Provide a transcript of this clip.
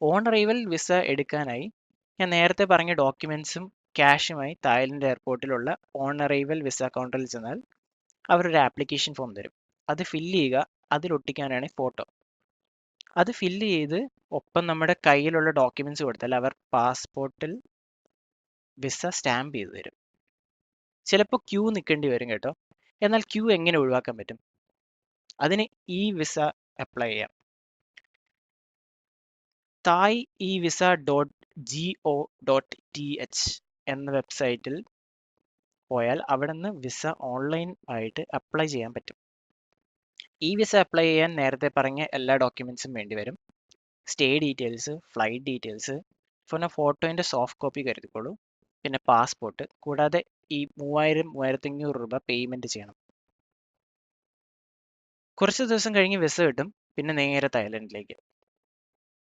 On arrival visa എടുക്കാനായി ഞാൻ നേരത്തെ പറഞ്ഞ ഡോക്യുമെന്റ്സും ക്യാഷുമായി തായ്ലൻഡ് എയർപോർട്ടിലുള്ള ഓൺ അറൈവൽ വിസ കൗണ്ടറിൽ ചെന്നാൽ അവരൊരു ആപ്ലിക്കേഷൻ ഫോം തരും. അത് ഫില്ല് ചെയ്യുക. അതിലൊട്ടിക്കാനാണ് ഫോട്ടോ. അത് ഫില്ല് ചെയ്ത് ഒപ്പം നമ്മുടെ കയ്യിലുള്ള ഡോക്യുമെന്റ്സ് കൊടുത്താൽ അവർ പാസ്പോർട്ടിൽ വിസ സ്റ്റാമ്പ് ചെയ്ത് തരും. ചിലപ്പോൾ ക്യൂ നിൽക്കേണ്ടി വരും കേട്ടോ. എന്നാൽ ക്യൂ എങ്ങനെ ഒഴിവാക്കാൻ പറ്റും? അതിന് ഈ വിസ അപ്ലൈ ചെയ്യാം. തായ് ഇ വിസ .go.th എന്ന വെബ്സൈറ്റിൽ പോയാൽ അവിടെ നിന്ന് വിസ ഓൺലൈൻ ആയിട്ട് അപ്ലൈ ചെയ്യാൻ പറ്റും. ഈ വിസ അപ്ലൈ ചെയ്യാൻ നേരത്തെ പറഞ്ഞ എല്ലാ ഡോക്യുമെന്റ്സും വേണ്ടി വരും. സ്റ്റേ ഡീറ്റെയിൽസ്, ഫ്ലൈറ്റ് ഡീറ്റെയിൽസ്, പിന്നെ ഫോട്ടോൻ്റെ സോഫ്റ്റ് കോപ്പി കരുതിക്കോളൂ, പിന്നെ പാസ്പോർട്ട്, കൂടാതെ ഈ 3000-3500 രൂപ പേയ്മെന്റ് ചെയ്യണം. കുറച്ച് ദിവസം കഴിഞ്ഞ് വിസ കിട്ടും. പിന്നെ നേരെ തായ്ലൻഡിലേക്ക്.